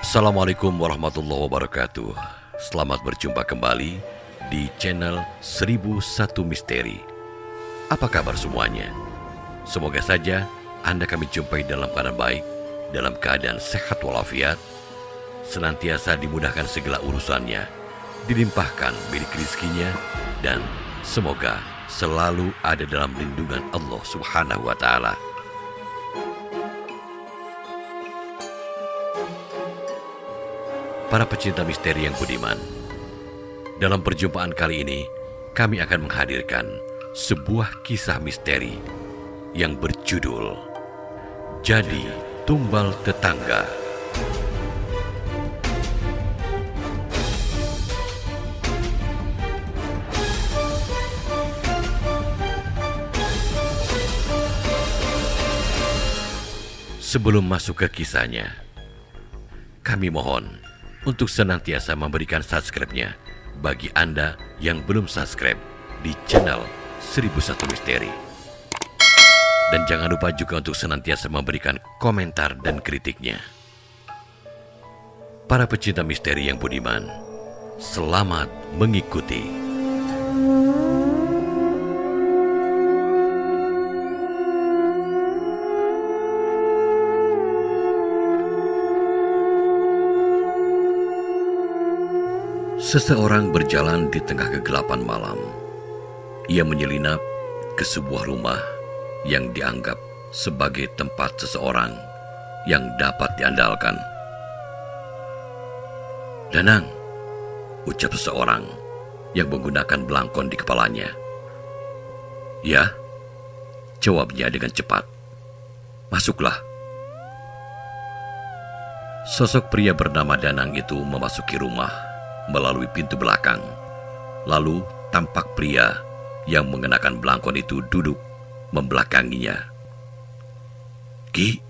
Assalamualaikum warahmatullahi wabarakatuh. Selamat berjumpa kembali di channel 1001 Misteri. Apa kabar semuanya? Semoga saja Anda kami jumpai dalam keadaan baik, dalam keadaan sehat walafiat, senantiasa dimudahkan segala urusannya, dilimpahkan milik rizkinya, dan semoga selalu ada dalam lindungan Allah Subhanahu wa Ta'ala. Para pecinta misteri yang budiman, dalam perjumpaan kali ini kami akan menghadirkan sebuah kisah misteri yang berjudul Jadi Tumbal Tetangga. Sebelum masuk ke kisahnya, kami mohon untuk senantiasa memberikan subscribe-nya bagi Anda yang belum subscribe di channel 1001 Misteri. Dan jangan lupa juga untuk senantiasa memberikan komentar dan kritiknya. Para pecinta misteri yang budiman, selamat mengikuti. Seseorang berjalan di tengah kegelapan malam. Ia menyelinap ke sebuah rumah yang dianggap sebagai tempat seseorang yang dapat diandalkan. "Danang," ucap seseorang yang menggunakan belangkon di kepalanya. "Ya," jawabnya dengan cepat. "Masuklah." Sosok pria bernama Danang itu memasuki rumah melalui pintu belakang. Lalu tampak pria yang mengenakan belangkon itu duduk membelakanginya. "Ki,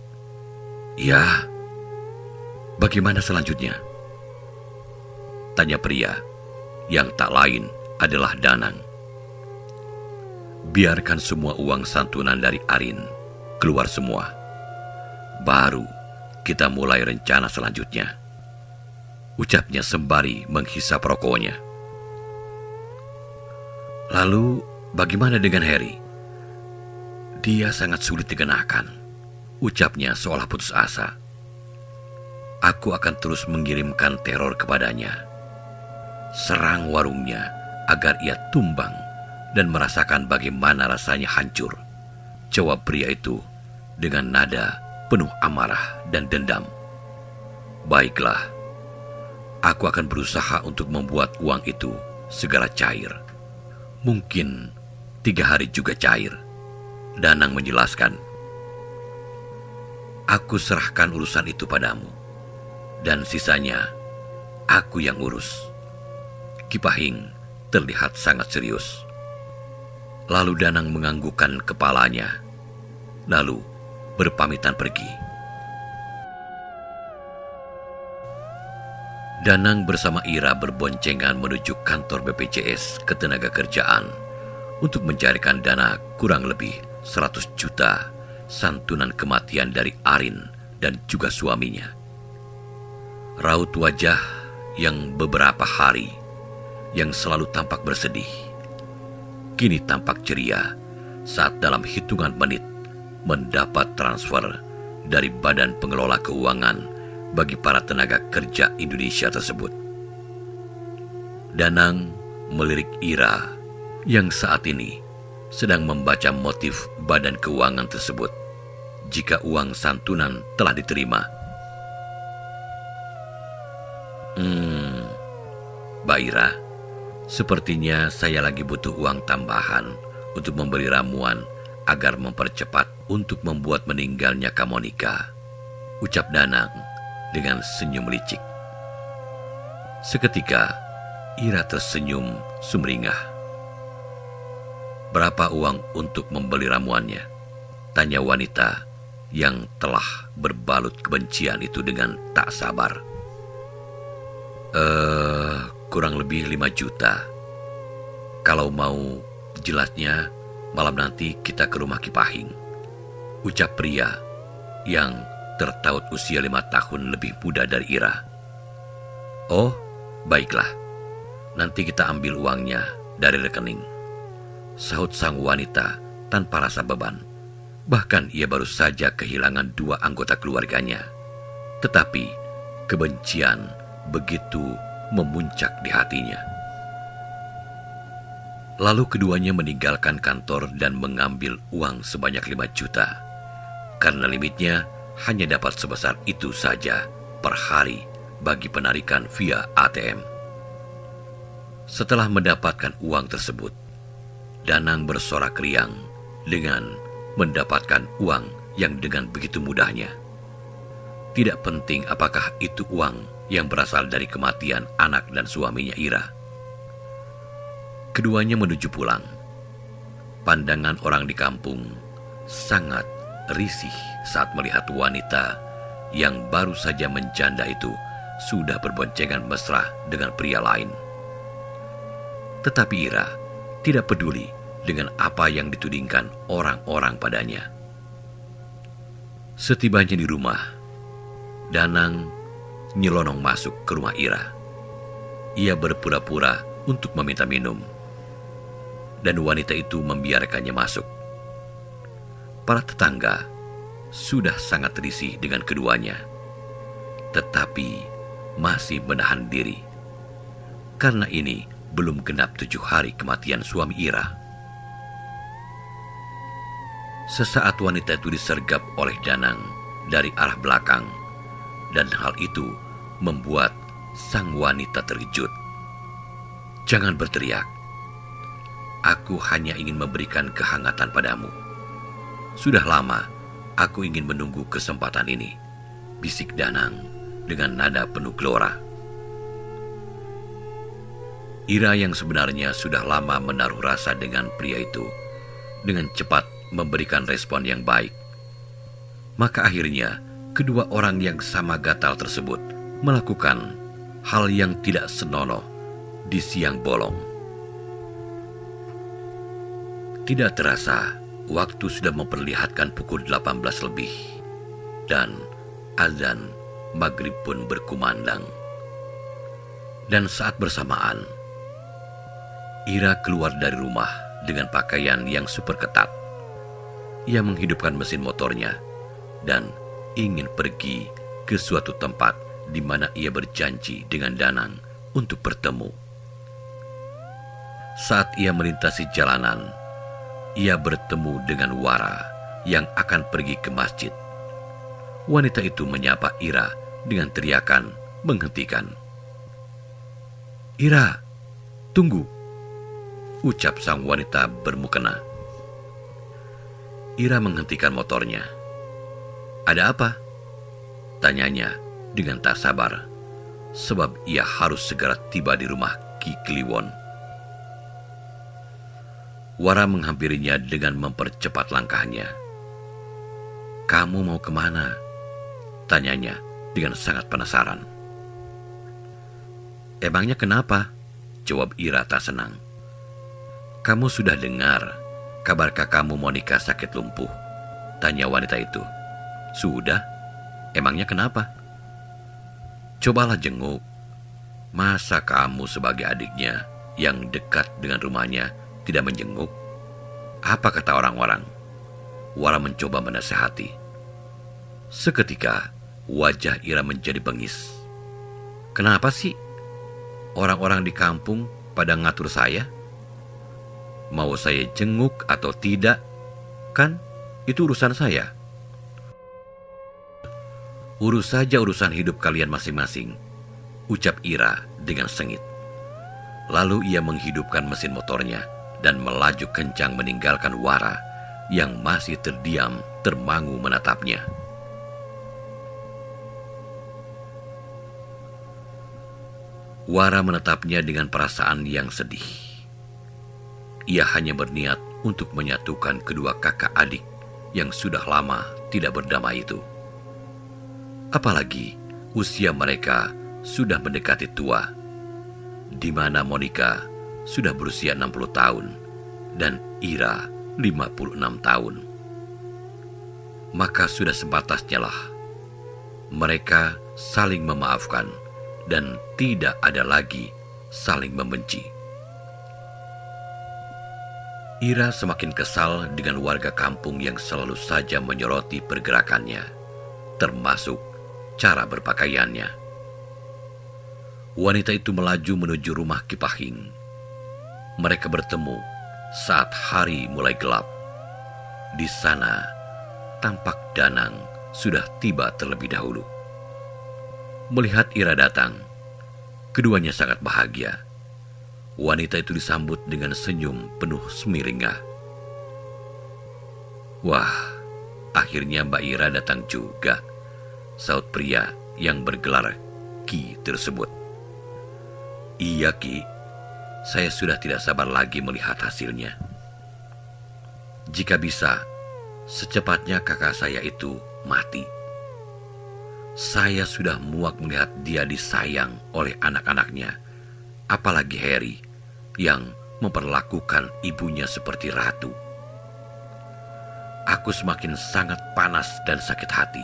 ya, bagaimana selanjutnya?" tanya pria yang tak lain adalah Danang. "Biarkan semua uang santunan dari Arin keluar semua. Baru kita mulai rencana selanjutnya," ucapnya sembari menghisap rokoknya. "Lalu bagaimana dengan Harry? Dia sangat sulit dikenakan," ucapnya seolah putus asa. "Aku akan terus mengirimkan teror kepadanya. Serang warungnya agar ia tumbang dan merasakan bagaimana rasanya hancur," jawab pria itu dengan nada penuh amarah dan dendam. "Baiklah, aku akan berusaha untuk membuat uang itu segera cair. Mungkin 3 hari juga cair," Danang menjelaskan. "Aku serahkan urusan itu padamu, dan sisanya aku yang urus." Ki Pahing terlihat sangat serius. Lalu Danang menganggukkan kepalanya, lalu berpamitan pergi. Danang bersama Ira berboncengan menuju kantor BPJS Ketenagakerjaan untuk mencarikan dana kurang lebih 100 juta santunan kematian dari Arin dan juga suaminya. Raut wajah yang beberapa hari yang selalu tampak bersedih, kini tampak ceria saat dalam hitungan menit mendapat transfer dari Badan Pengelola Keuangan bagi para tenaga kerja Indonesia tersebut. Danang melirik Ira yang saat ini sedang membaca motif badan keuangan tersebut jika uang santunan telah diterima. Mbak Ira, sepertinya saya lagi butuh uang tambahan untuk membeli ramuan agar mempercepat untuk membuat meninggalnya Kamonika," ucap Danang dengan senyum licik. Seketika Ira tersenyum sumringah. "Berapa uang untuk membeli ramuannya?" tanya wanita yang telah berbalut kebencian itu dengan tak sabar. Kurang lebih 5 juta. Kalau mau jelasnya, malam nanti kita ke rumah Ki Pahing," ucap pria yang tertaut usia 5 tahun lebih muda dari Ira. "Oh, baiklah. Nanti kita ambil uangnya dari rekening," sahut sang wanita tanpa rasa beban. Bahkan ia baru saja kehilangan 2 anggota keluarganya. Tetapi kebencian begitu memuncak di hatinya. Lalu keduanya meninggalkan kantor dan mengambil uang sebanyak 5 juta. Karena limitnya hanya dapat sebesar itu saja per hari bagi penarikan via ATM. Setelah mendapatkan uang tersebut, Danang bersorak riang dengan mendapatkan uang yang dengan begitu mudahnya. Tidak penting apakah itu uang yang berasal dari kematian anak dan suaminya Ira. Keduanya menuju pulang. Pandangan orang di kampung sangat risih saat melihat wanita yang baru saja menjanda itu sudah berboncengan mesra dengan pria lain. Tetapi Ira tidak peduli dengan apa yang ditudingkan orang-orang padanya. Setibanya di rumah, Danang nyelonong masuk ke rumah Ira. Ia berpura-pura untuk meminta minum, dan wanita itu membiarkannya masuk. Para tetangga sudah sangat risih dengan keduanya, tetapi masih menahan diri. Karena ini belum genap 7 hari kematian suami Ira. Sesaat wanita itu disergap oleh Danang dari arah belakang, dan hal itu membuat sang wanita terkejut. "Jangan berteriak. Aku hanya ingin memberikan kehangatan padamu. Sudah lama aku ingin menunggu kesempatan ini," bisik Danang dengan nada penuh gelora. Ira yang sebenarnya sudah lama menaruh rasa dengan pria itu, dengan cepat memberikan respon yang baik. Maka akhirnya kedua orang yang sama gatal tersebut melakukan hal yang tidak senonoh di siang bolong. Tidak terasa, waktu sudah memperlihatkan pukul 18 lebih, dan azan maghrib pun berkumandang. Dan saat bersamaan, Ira keluar dari rumah dengan pakaian yang super ketat. Ia menghidupkan mesin motornya dan ingin pergi ke suatu tempat di mana ia berjanji dengan Danang untuk bertemu. Saat ia melintasi jalanan, ia bertemu dengan Wara yang akan pergi ke masjid. Wanita itu menyapa Ira dengan teriakan menghentikan. "Ira, tunggu!" ucap sang wanita bermukena. Ira menghentikan motornya. "Ada apa?" tanyanya dengan tak sabar, sebab ia harus segera tiba di rumah Ki Kliwon. Wara menghampirinya dengan mempercepat langkahnya. "Kamu mau kemana?" tanyanya dengan sangat penasaran. "Emangnya kenapa?" jawab Ira tak senang. "Kamu sudah dengar kabarkah kamu Monica sakit lumpuh?" tanya wanita itu. "Sudah. Emangnya kenapa?" "Cobalah jenguk. Masa kamu sebagai adiknya yang dekat dengan rumahnya tidak menjenguk? Apa kata orang-orang?" Wara mencoba menasihati. Seketika wajah Ira menjadi bengis. "Kenapa sih orang-orang di kampung pada ngatur saya? Mau saya jenguk atau tidak, kan itu urusan saya. Urus saja urusan hidup kalian masing-masing," ucap Ira dengan sengit. Lalu ia menghidupkan mesin motornya dan melaju kencang meninggalkan Wara yang masih terdiam termangu menatapnya. Wara menatapnya dengan perasaan yang sedih. Ia hanya berniat untuk menyatukan kedua kakak adik yang sudah lama tidak berdamai itu. Apalagi usia mereka sudah mendekati tua, di mana Monica sudah berusia 60 tahun dan Ira 56 tahun. Maka sudah sebatasnya lah Mereka saling memaafkan dan tidak ada lagi saling membenci. Ira semakin kesal dengan warga kampung yang selalu saja menyoroti pergerakannya, termasuk cara berpakaiannya. Wanita itu melaju menuju rumah Ki Pahing. Mereka bertemu saat hari mulai gelap. Di sana, tampak Danang sudah tiba terlebih dahulu. Melihat Ira datang, keduanya sangat bahagia. Wanita itu disambut dengan senyum penuh semiringah. "Wah, akhirnya Mbak Ira datang juga," saut pria yang bergelar Ki tersebut. "Iya Ki, saya sudah tidak sabar lagi melihat hasilnya. Jika bisa, secepatnya kakak saya itu mati. Saya sudah muak melihat dia disayang oleh anak-anaknya, apalagi Harry yang memperlakukan ibunya seperti ratu. Aku semakin sangat panas dan sakit hati.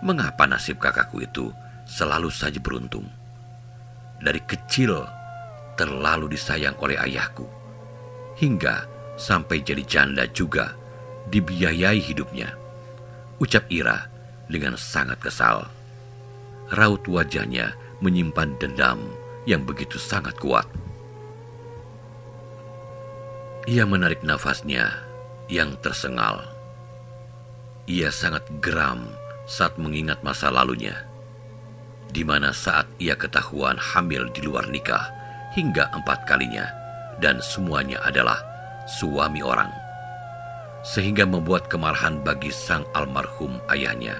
Mengapa nasib kakakku itu selalu saja beruntung? Dari kecil terlalu disayang oleh ayahku, hingga sampai jadi janda juga dibiayai hidupnya," ucap Ira dengan sangat kesal. Raut wajahnya menyimpan dendam yang begitu sangat kuat. Ia menarik nafasnya yang tersengal. Ia sangat geram saat mengingat masa lalunya, di mana saat ia ketahuan hamil di luar nikah hingga 4 kalinya, dan semuanya adalah suami orang, sehingga membuat kemarahan bagi sang almarhum ayahnya.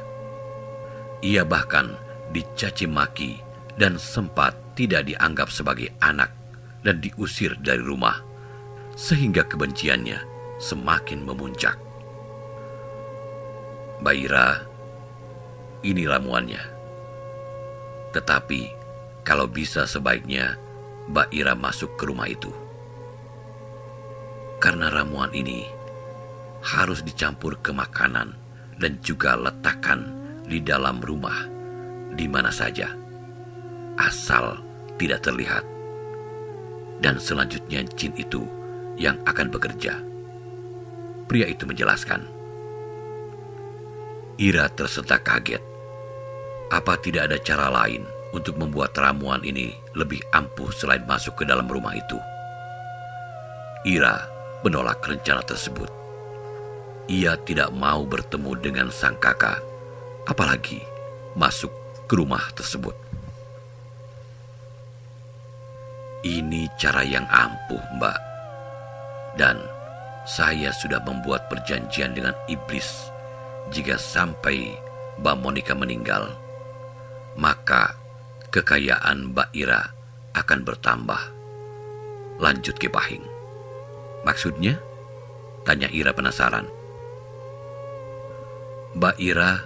Ia bahkan dicaci maki dan sempat tidak dianggap sebagai anak dan diusir dari rumah, sehingga kebenciannya semakin memuncak. "Mbak Ira, ini ramuannya. Tetapi kalau bisa sebaiknya Mbak Ira masuk ke rumah itu. Karena ramuan ini harus dicampur ke makanan dan juga letakkan di dalam rumah di mana saja, asal tidak terlihat. Dan selanjutnya jin itu yang akan bekerja," pria itu menjelaskan. Ira tersentak kaget. Apa tidak ada cara lain untuk membuat ramuan ini lebih ampuh selain masuk ke dalam rumah itu? Ira menolak rencana tersebut. Ia tidak mau bertemu dengan sang kakak, apalagi masuk ke rumah tersebut. "Ini cara yang ampuh, Mbak. Dan saya sudah membuat perjanjian dengan iblis. Jika sampai Mbak Monica meninggal, maka kekayaan Mbak Ira akan bertambah," lanjut Ki Pahing. "Maksudnya?" tanya Ira penasaran. "Mbak Ira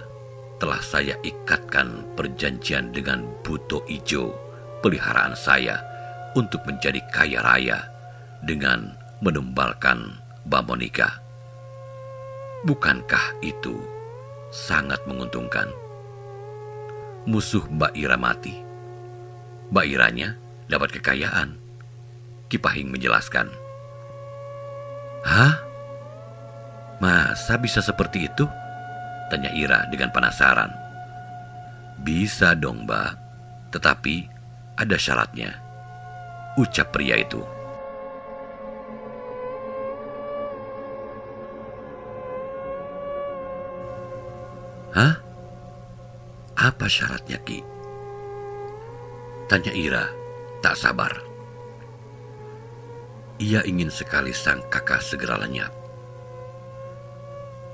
telah saya ikatkan perjanjian dengan Buto Ijo, peliharaan saya, untuk menjadi kaya raya dengan menumbalkan Mbak Monica. Bukankah itu sangat menguntungkan? Musuh Mbak Ira mati, Mbak Iranya dapat kekayaan," Ki Pahing menjelaskan. "Hah? Masa bisa seperti itu?" tanya Ira dengan penasaran. "Bisa dong, Mbak, tetapi ada syaratnya," ucap pria itu. "Hah? Apa syaratnya, Ki?" tanya Ira tak sabar. Ia ingin sekali sang kakak segera lenyap.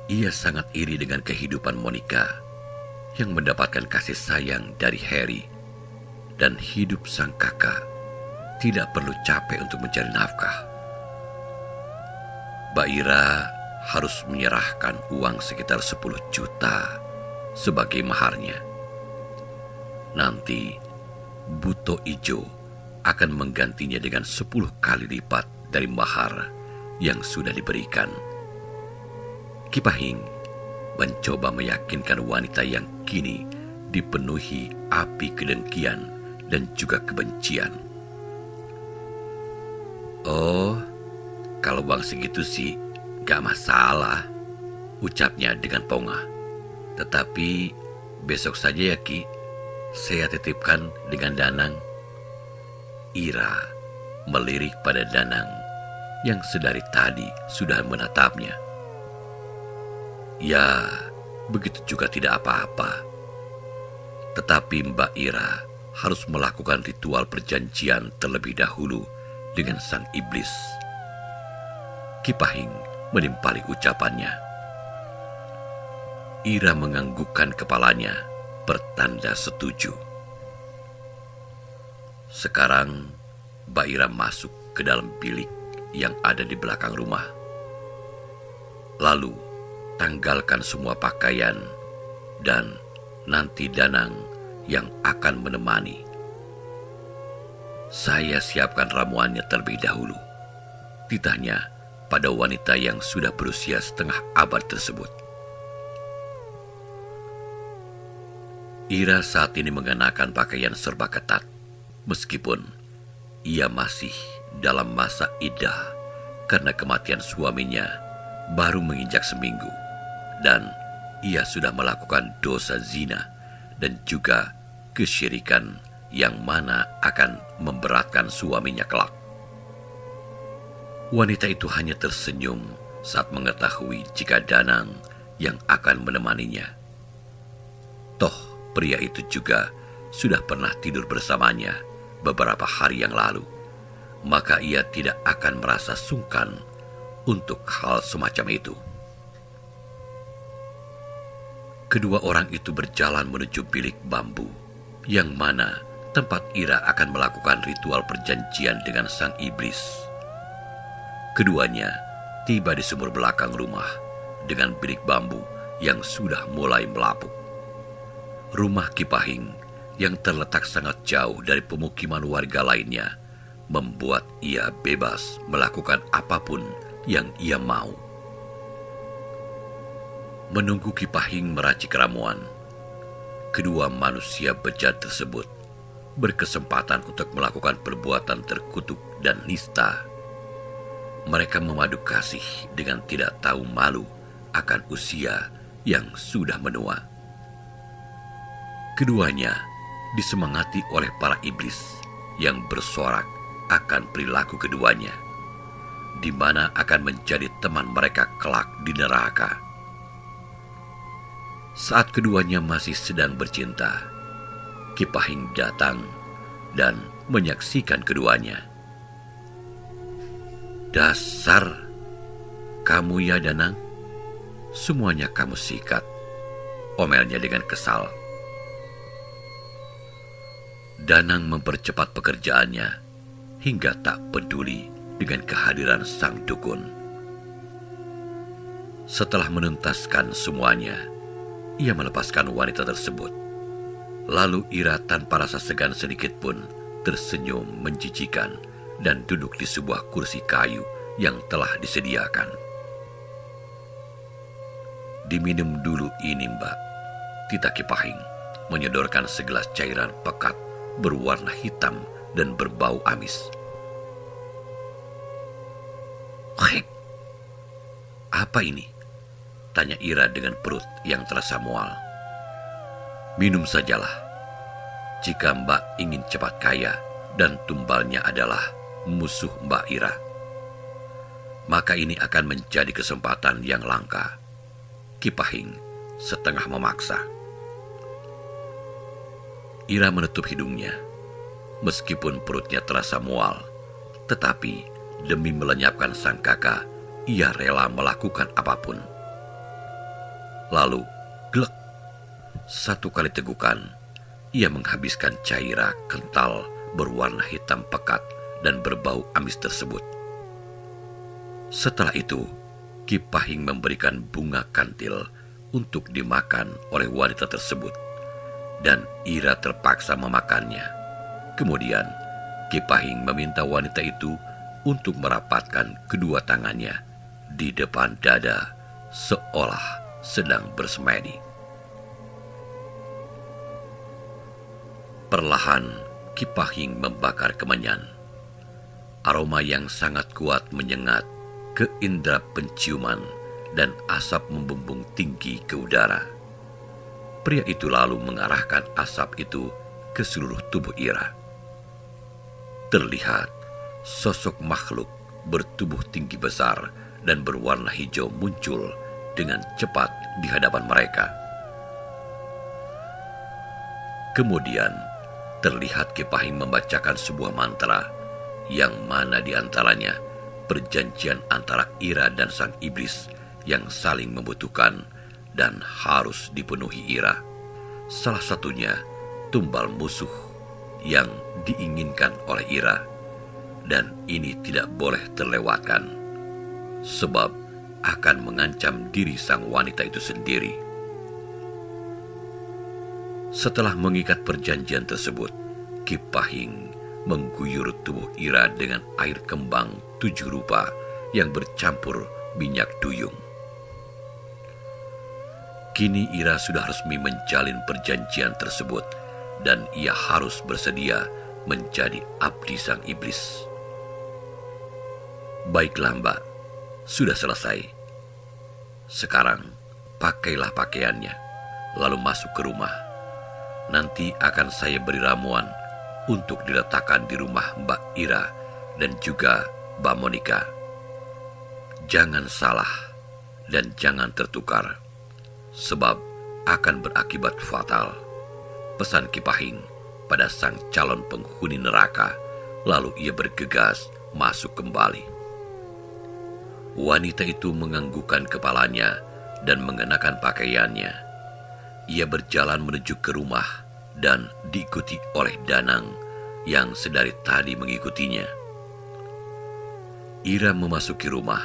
Ia sangat iri dengan kehidupan Monica yang mendapatkan kasih sayang dari Harry, dan hidup sang kakak tidak perlu capek untuk mencari nafkah. Mbak Ira harus menyerahkan uang sekitar 10 juta sebagai maharnya. Nanti Buto Ijo akan menggantinya dengan 10 kali lipat dari mahar yang sudah diberikan. Ki Pahing mencoba meyakinkan wanita yang kini dipenuhi api kedengkian dan juga kebencian. "Oh, kalau uang segitu sih gak masalah," ucapnya dengan pongah. "Tetapi besok saja ya Ki, saya titipkan dengan Danang." Ira melirik pada Danang yang sedari tadi sudah menatapnya. Ya, begitu juga tidak apa-apa. Tetapi Mbak Ira harus melakukan ritual perjanjian terlebih dahulu dengan sang iblis. Ki Pahing menimpali ucapannya. Ira menganggukkan kepalanya, bertanda setuju. Sekarang Mbak Ira masuk ke dalam bilik yang ada di belakang rumah. Lalu tanggalkan semua pakaian dan nanti Danang yang akan menemani. Saya siapkan ramuannya terlebih dahulu, titahnya pada wanita yang sudah berusia setengah abad tersebut. Ira saat ini mengenakan pakaian serba ketat, meskipun ia masih dalam masa iddah karena kematian suaminya baru menginjak seminggu, dan ia sudah melakukan dosa zina dan juga kesyirikan yang mana akan memberatkan suaminya kelak. Wanita itu hanya tersenyum saat mengetahui jika Danang yang akan menemaninya. Toh, pria itu juga sudah pernah tidur bersamanya beberapa hari yang lalu, maka ia tidak akan merasa sungkan untuk hal semacam itu. Kedua orang itu berjalan menuju bilik bambu, yang mana tempat Ira akan melakukan ritual perjanjian dengan sang iblis. Keduanya tiba di sumur belakang rumah dengan bilik bambu yang sudah mulai melapuk. Rumah Ki Pahing yang terletak sangat jauh dari pemukiman warga lainnya membuat ia bebas melakukan apapun yang ia mau. Menunggu Ki Pahing meracik ramuan, kedua manusia bejat tersebut berkesempatan untuk melakukan perbuatan terkutuk dan nista. Mereka memadu kasih dengan tidak tahu malu akan usia yang sudah menua. Keduanya disemangati oleh para iblis yang bersorak akan perilaku keduanya, di mana akan menjadi teman mereka kelak di neraka. Saat keduanya masih sedang bercinta, Ki Pahing datang dan menyaksikan keduanya. "Dasar kamu ya Danang, semuanya kamu sikat," omelnya dengan kesal. Danang mempercepat pekerjaannya hingga tak peduli dengan kehadiran sang dukun. Setelah menuntaskan semuanya, ia melepaskan wanita tersebut. Lalu Ira tanpa rasa segan sedikit pun tersenyum menjijikan dan duduk di sebuah kursi kayu yang telah disediakan. "Diminum dulu ini, Mbak," titah Ki Pahing menyodorkan segelas cairan pekat berwarna hitam dan berbau amis. "Hek, apa ini?" tanya Ira dengan perut yang terasa mual. "Minum sajalah. Jika Mbak ingin cepat kaya dan tumbalnya adalah musuh Mbak Ira, maka ini akan menjadi kesempatan yang langka." Ki Pahing setengah memaksa. Ira menutup hidungnya. Meskipun perutnya terasa mual, tetapi demi melenyapkan sang kakak, ia rela melakukan apapun. Lalu, glek, satu kali tegukan, ia menghabiskan cairan kental berwarna hitam pekat dan berbau amis tersebut. Setelah itu, Ki Pahing memberikan bunga kantil untuk dimakan oleh wanita tersebut, dan Ira terpaksa memakannya. Kemudian, Ki Pahing meminta wanita itu untuk merapatkan kedua tangannya di depan dada, seolah sedang bersemedi. Perlahan, Kipahing membakar kemenyan. Aroma yang sangat kuat menyengat ke indera penciuman dan asap membumbung tinggi ke udara. Pria itu lalu mengarahkan asap itu ke seluruh tubuh Ira. Terlihat sosok makhluk bertubuh tinggi besar dan berwarna hijau muncul dengan cepat di hadapan mereka. Kemudian terlihat Kipahing membacakan sebuah mantra yang mana di antaranya perjanjian antara Ira dan sang iblis yang saling membutuhkan dan harus dipenuhi Ira. Salah satunya tumbal musuh yang diinginkan oleh Ira, dan ini tidak boleh terlewatkan sebab akan mengancam diri sang wanita itu sendiri. Setelah mengikat perjanjian tersebut, Kipahing mengguyur tubuh Ira dengan air kembang 7 rupa yang bercampur minyak duyung. Kini Ira sudah resmi menjalin perjanjian tersebut dan ia harus bersedia menjadi abdi sang iblis. Baiklah Mbak, sudah selesai. Sekarang pakailah pakaiannya, lalu masuk ke rumah. Nanti akan saya beri ramuan untuk diletakkan di rumah Mbak Ira dan juga Mbak Monika. Jangan salah dan jangan tertukar, sebab akan berakibat fatal, pesan Kipahing pada sang calon penghuni neraka. Lalu ia bergegas masuk kembali. Wanita itu menganggukkan kepalanya dan mengenakan pakaiannya. Ia berjalan menuju ke rumah dan diikuti oleh Danang yang sedari tadi mengikutinya. Ira memasuki rumah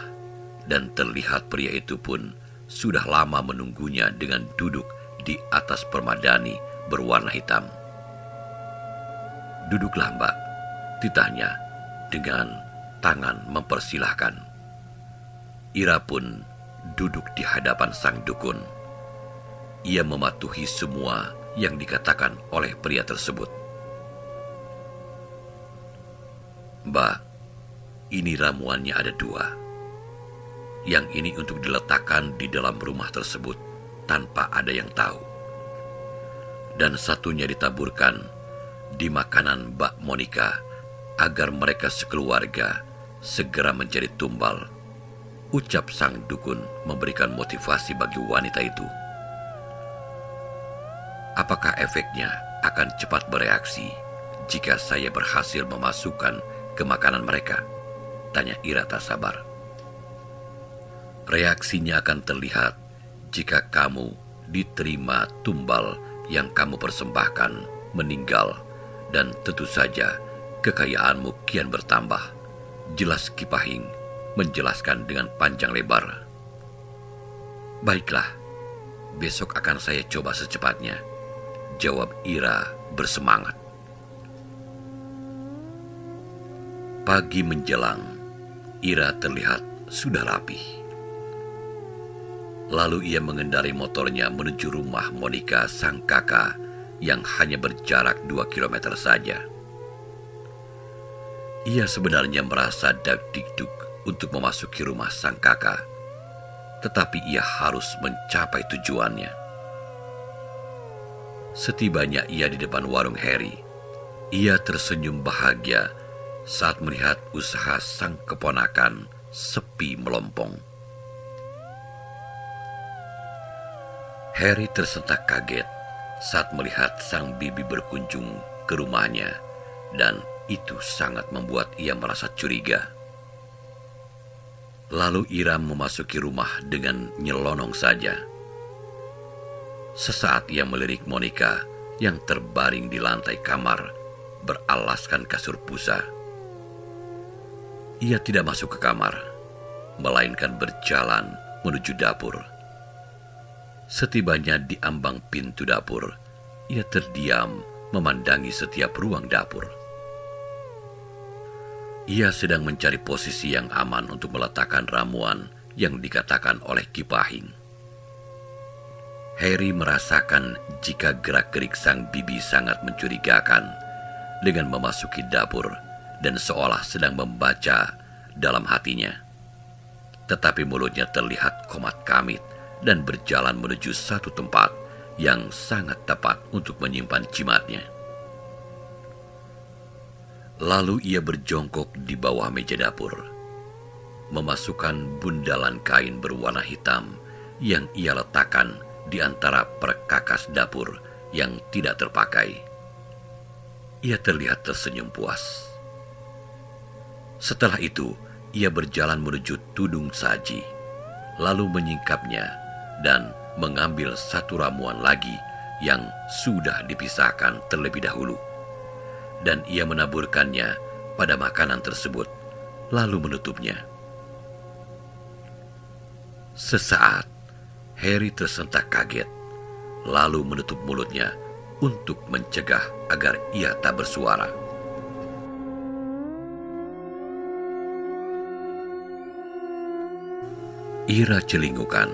dan terlihat pria itu pun sudah lama menunggunya dengan duduk di atas permadani berwarna hitam. "Duduklah Mbak," titahnya dengan tangan mempersilahkan. Ira pun duduk di hadapan sang dukun. Ia mematuhi semua yang dikatakan oleh pria tersebut. "Mbak, ini ramuannya ada 2. Yang ini untuk diletakkan di dalam rumah tersebut tanpa ada yang tahu. Dan satunya ditaburkan di makanan Mbak Monika agar mereka sekeluarga segera menjadi tumbal," ucap sang dukun memberikan motivasi bagi wanita itu. "Apakah efeknya akan cepat bereaksi jika saya berhasil memasukkan ke makanan mereka?" tanya Ira tak sabar. "Reaksinya akan terlihat jika kamu diterima tumbal yang kamu persembahkan meninggal, dan tentu saja kekayaanmu kian bertambah," jelas Kipahing menjelaskan dengan panjang lebar. "Baiklah, besok akan saya coba secepatnya," jawab Ira bersemangat. Pagi menjelang, Ira terlihat sudah rapih. Lalu ia mengendarai motornya menuju rumah Monika sang kakak yang hanya berjarak 2 kilometer saja. Ia sebenarnya merasa dag-digdug untuk memasuki rumah sang kakak, tetapi ia harus mencapai tujuannya. Setibanya ia di depan warung Harry, ia tersenyum bahagia saat melihat usaha sang keponakan sepi melompong. Harry tersentak kaget saat melihat sang bibi berkunjung ke rumahnya, dan itu sangat membuat ia merasa curiga. Lalu Ira memasuki rumah dengan nyelonong saja. Sesaat ia melirik Monika yang terbaring di lantai kamar beralaskan kasur pusa. Ia tidak masuk ke kamar, melainkan berjalan menuju dapur. Setibanya di ambang pintu dapur, ia terdiam memandangi setiap ruang dapur. Ia sedang mencari posisi yang aman untuk meletakkan ramuan yang dikatakan oleh Kipahing. Harry merasakan jika gerak-gerik sang bibi sangat mencurigakan dengan memasuki dapur dan seolah sedang membaca dalam hatinya. Tetapi mulutnya terlihat komat-kamit dan berjalan menuju satu tempat yang sangat tepat untuk menyimpan jimatnya. Lalu ia berjongkok di bawah meja dapur, memasukkan bundalan kain berwarna hitam yang ia letakkan di antara perkakas dapur yang tidak terpakai. Ia terlihat tersenyum puas. Setelah itu, ia berjalan menuju tudung saji, lalu menyingkapnya dan mengambil satu ramuan lagi yang sudah dipisahkan terlebih dahulu. Dan ia menaburkannya pada makanan tersebut, lalu menutupnya. Sesaat, Harry tersentak kaget, lalu menutup mulutnya untuk mencegah agar ia tak bersuara. Ira celingukan,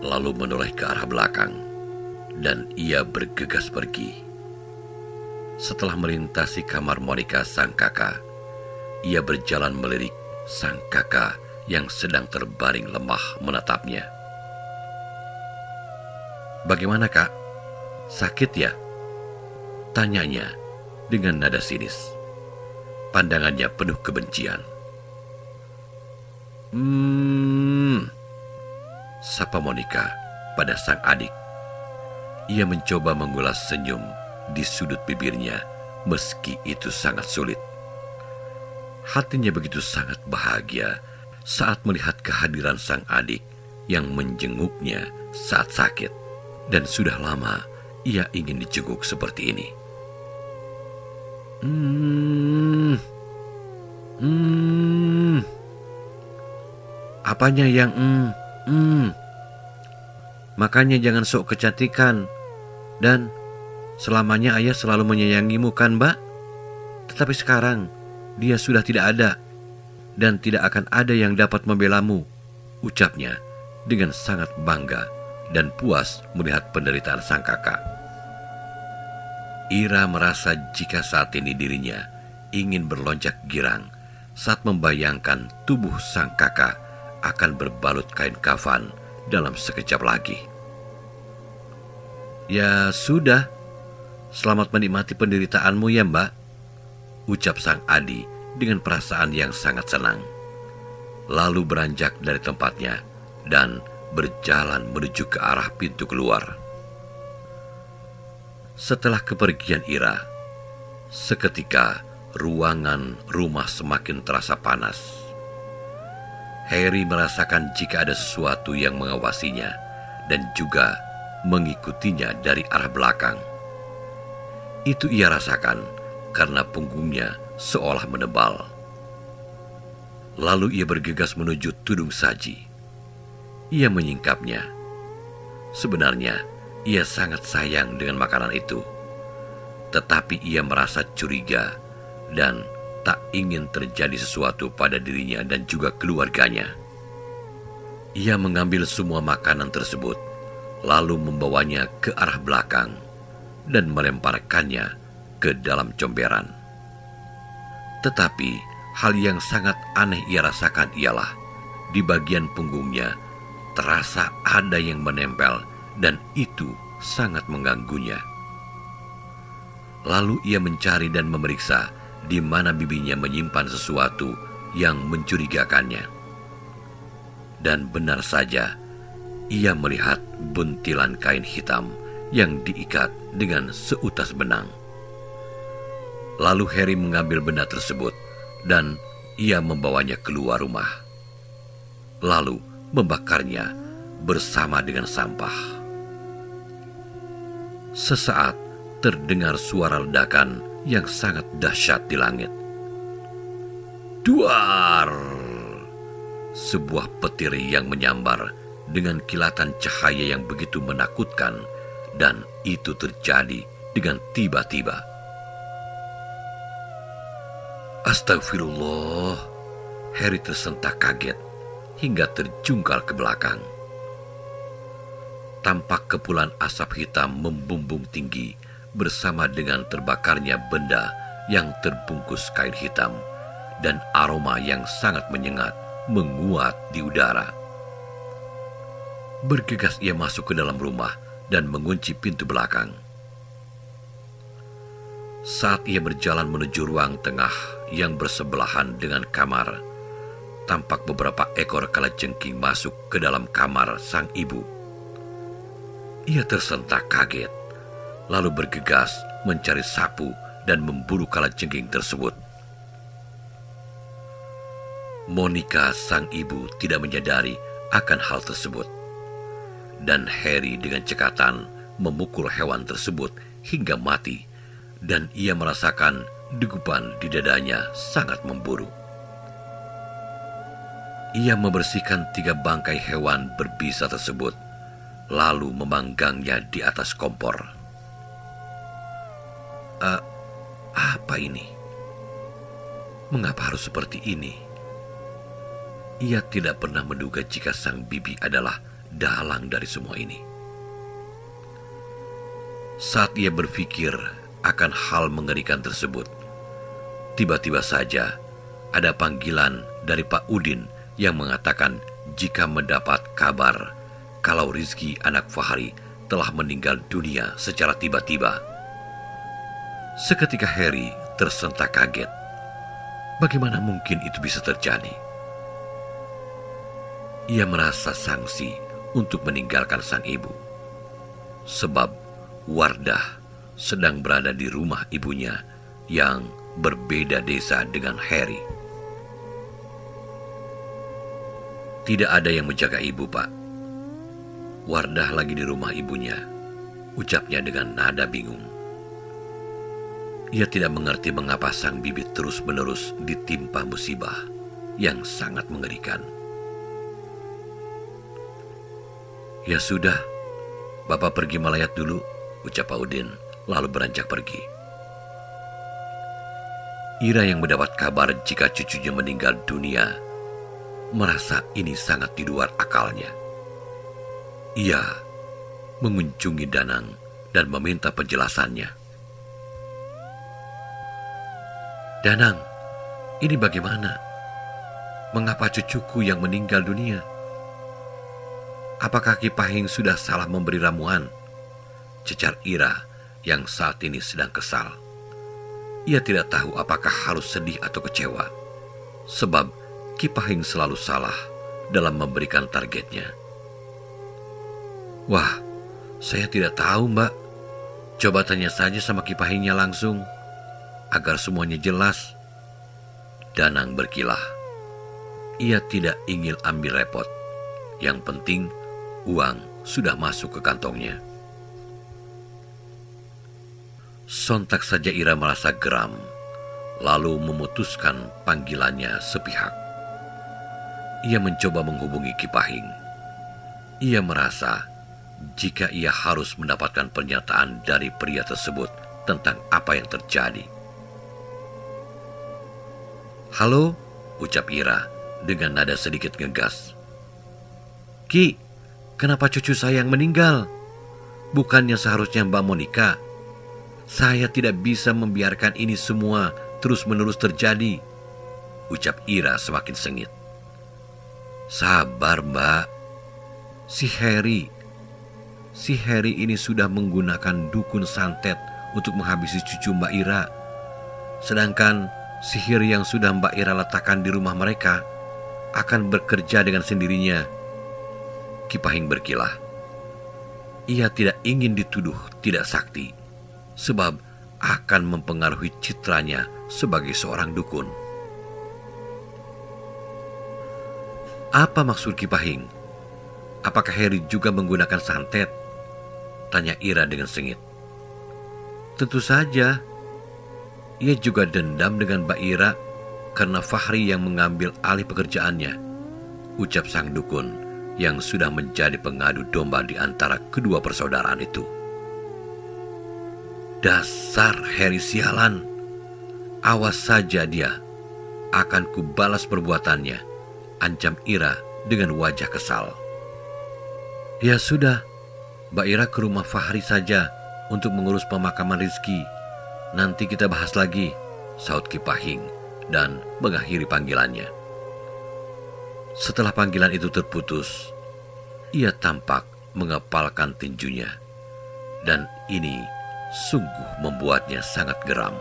lalu menoleh ke arah belakang, dan ia bergegas pergi. Setelah melintasi kamar Monica sang kakak, ia berjalan melirik sang kakak yang sedang terbaring lemah menatapnya. "Bagaimana, Kak? Sakit ya?" tanyanya dengan nada sinis. Pandangannya penuh kebencian. Sapa Monica pada sang adik. Ia mencoba mengulas senyum di sudut bibirnya meski itu sangat sulit. Hatinya begitu sangat bahagia saat melihat kehadiran sang adik yang menjenguknya saat sakit. Dan sudah lama ia ingin dijenguk seperti ini. Apanya yang Makanya jangan sok kecantikan. Dan selamanya ayah selalu menyayangimu kan, Mbak? Tetapi sekarang dia sudah tidak ada, dan tidak akan ada yang dapat membelamu, ucapnya dengan sangat bangga dan puas melihat penderitaan sang kakak. Ira merasa jika saat ini dirinya ingin berlonjak girang saat membayangkan tubuh sang kakak akan berbalut kain kafan dalam sekejap lagi. "Ya sudah, selamat menikmati penderitaanmu ya, Mbak," ucap sang Adi dengan perasaan yang sangat senang. Lalu beranjak dari tempatnya dan berjalan menuju ke arah pintu keluar. Setelah kepergian Ira, seketika ruangan rumah semakin terasa panas. Harry merasakan jika ada sesuatu yang mengawasinya dan juga mengikutinya dari arah belakang. Itu ia rasakan karena punggungnya seolah menebal. Lalu ia bergegas menuju tudung saji. Ia menyingkapnya. Sebenarnya, ia sangat sayang dengan makanan itu. Tetapi ia merasa curiga dan tak ingin terjadi sesuatu pada dirinya dan juga keluarganya. Ia mengambil semua makanan tersebut, lalu membawanya ke arah belakang dan melemparkannya ke dalam comberan. Tetapi, hal yang sangat aneh ia rasakan ialah di bagian punggungnya terasa ada yang menempel dan itu sangat mengganggunya. Lalu ia mencari dan memeriksa di mana bibinya menyimpan sesuatu yang mencurigakannya. Dan benar saja, ia melihat buntilan kain hitam yang diikat dengan seutas benang. Lalu Harry mengambil benda tersebut dan ia membawanya keluar rumah. Lalu membakarnya bersama dengan sampah. Sesaat terdengar suara ledakan yang sangat dahsyat di langit. Duar! Sebuah petir yang menyambar dengan kilatan cahaya yang begitu menakutkan, dan itu terjadi dengan tiba-tiba. Astagfirullah, Harry tersentak kaget hingga terjungkal ke belakang. tampak kepulan asap hitam membumbung tinggi bersama dengan terbakarnya benda yang terbungkus kain hitam, dan aroma yang sangat menyengat menguat di udara. Bergegas ia masuk ke dalam rumah dan mengunci pintu belakang. Saat ia berjalan menuju ruang tengah yang bersebelahan dengan kamar, tampak beberapa ekor kalajengking masuk ke dalam kamar sang ibu. Ia tersentak kaget, lalu bergegas mencari sapu dan memburu kalajengking tersebut. Monica sang ibu tidak menyadari akan hal tersebut, dan Harry dengan cekatan memukul hewan tersebut hingga mati, dan ia merasakan degupan di dadanya sangat memburu. Ia membersihkan 3 bangkai hewan berbisa tersebut, lalu memanggangnya di atas kompor. Apa ini? Mengapa harus seperti ini? Ia tidak pernah menduga jika sang bibi adalah dalang dari semua ini. Saat ia berpikir akan hal mengerikan tersebut, tiba-tiba saja ada panggilan dari Pak Udin yang mengatakan jika mendapat kabar kalau Rizky anak Fahri telah meninggal dunia secara tiba-tiba. Seketika Harry tersentak kaget. Bagaimana mungkin itu bisa terjadi? Ia merasa sangsi untuk meninggalkan sang ibu, sebab Wardah sedang berada di rumah ibunya yang berbeda desa dengan Harry. Tidak ada yang menjaga ibu, Pak. Wardah lagi di rumah ibunya, ucapnya dengan nada bingung. Ia tidak mengerti mengapa sang bibi terus-menerus ditimpa musibah yang sangat mengerikan. Ya sudah, Bapak pergi melayat dulu, ucap Pak Udin, lalu beranjak pergi. Ira yang mendapat kabar jika cucunya meninggal dunia merasa ini sangat di luar akalnya. Ia mengunjungi Danang dan meminta penjelasannya. Danang, ini bagaimana? Mengapa cucuku yang meninggal dunia? Apakah Ki Pahing sudah salah memberi ramuan? Cecar Ira yang saat ini sedang kesal. Ia tidak tahu apakah harus sedih atau kecewa, sebab Ki Pahing selalu salah dalam memberikan targetnya. Wah, saya tidak tahu, Mbak. Coba tanya saja sama Ki Pahingnya langsung, agar semuanya jelas. Danang berkilah. Ia tidak ingin ambil repot. Yang penting, uang sudah masuk ke kantongnya. Sontak saja Ira merasa geram, lalu memutuskan panggilannya sepihak. Ia mencoba menghubungi Ki Pahing. Ia merasa jika ia harus mendapatkan pernyataan dari pria tersebut tentang apa yang terjadi. Halo, ucap Ira dengan nada sedikit ngegas. Ki, kenapa cucu saya yang meninggal? Bukannya seharusnya Mbak Monica? Saya tidak bisa membiarkan ini semua terus-menerus terjadi, ucap Ira semakin sengit. Sabar, Mbak. Si Harry ini sudah menggunakan dukun santet untuk menghabisi cucu Mbak Ira. Sedangkan sihir yang sudah Mbak Ira letakkan di rumah mereka akan bekerja dengan sendirinya. Ki Pahing berkilah. Ia tidak ingin dituduh tidak sakti, sebab akan mempengaruhi citranya sebagai seorang dukun. Apa maksud Ki Pahing? Apakah Harry juga menggunakan santet? Tanya Ira dengan sengit. Tentu saja. Ia juga dendam dengan Mbak Ira karena Fahri yang mengambil alih pekerjaannya, ucap sang dukun yang sudah menjadi pengadu domba di antara kedua persaudaraan itu. Dasar Harry sialan. Awas saja dia. Akan kubalas perbuatannya, ancam Ira dengan wajah kesal. Ya sudah, Mbak Ira ke rumah Fahri saja untuk mengurus pemakaman Rizky. Nanti kita bahas lagi, saut Ki Pahing dan mengakhiri panggilannya. Setelah panggilan itu terputus, ia tampak mengepalkan tinjunya, dan ini sungguh membuatnya sangat geram.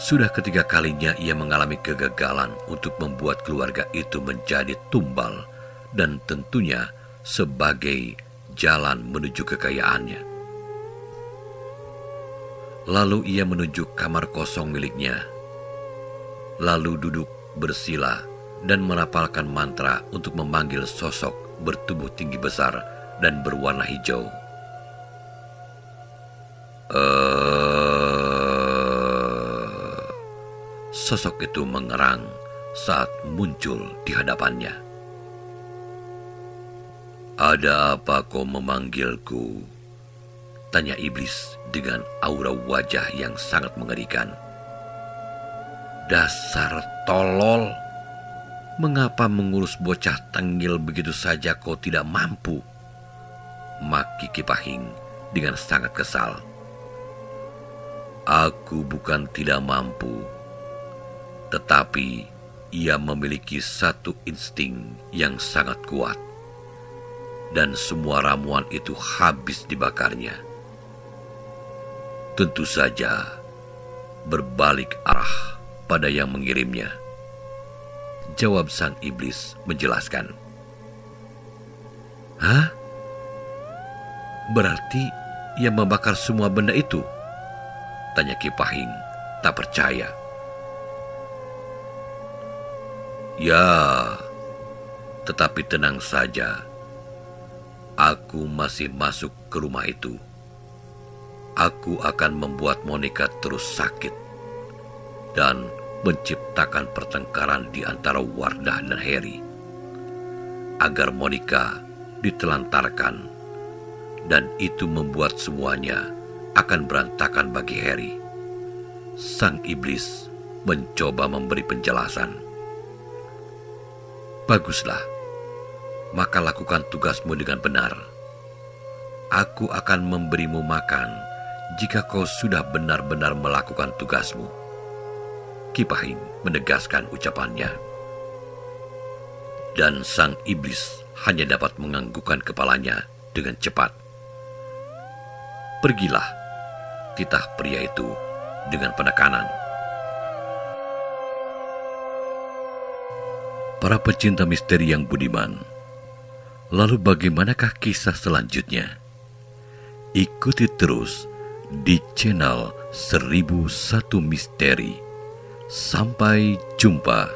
Sudah ketiga kalinya ia mengalami kegagalan untuk membuat keluarga itu menjadi tumbal dan tentunya sebagai jalan menuju kekayaannya. Lalu ia menuju kamar kosong miliknya, lalu duduk bersila dan merapalkan mantra untuk memanggil sosok bertubuh tinggi besar dan berwarna hijau. Sosok itu mengerang saat muncul di hadapannya. "Ada apa kau memanggilku?" tanya iblis dengan aura wajah yang sangat mengerikan. "Dasar tolol, mengapa mengurus bocah tengil begitu saja kau tidak mampu?" maki Ki Pahing dengan sangat kesal. "Aku bukan tidak mampu, tetapi ia memiliki satu insting yang sangat kuat, dan semua ramuan itu habis dibakarnya. Tentu saja berbalik arah pada yang mengirimnya," jawab sang iblis menjelaskan. "Hah? Berarti ia membakar semua benda itu?" tanya Ki Pahing tak percaya. "Ya, tetapi tenang saja. Aku masih masuk ke rumah itu. Aku akan membuat Monica terus sakit dan menciptakan pertengkaran di antara Wardah dan Harry, agar Monica ditelantarkan, dan itu membuat semuanya akan berantakan bagi Harry." Sang iblis mencoba memberi penjelasan. "Baguslah, maka lakukan tugasmu dengan benar. Aku akan memberimu makan jika kau sudah benar-benar melakukan tugasmu." Ki Pahing menegaskan ucapannya. Dan sang iblis hanya dapat menganggukkan kepalanya dengan cepat. "Pergilah," titah pria itu dengan penekanan. Para pecinta misteri yang budiman, lalu bagaimanakah kisah selanjutnya? Ikuti terus di channel 1001 Misteri. Sampai jumpa.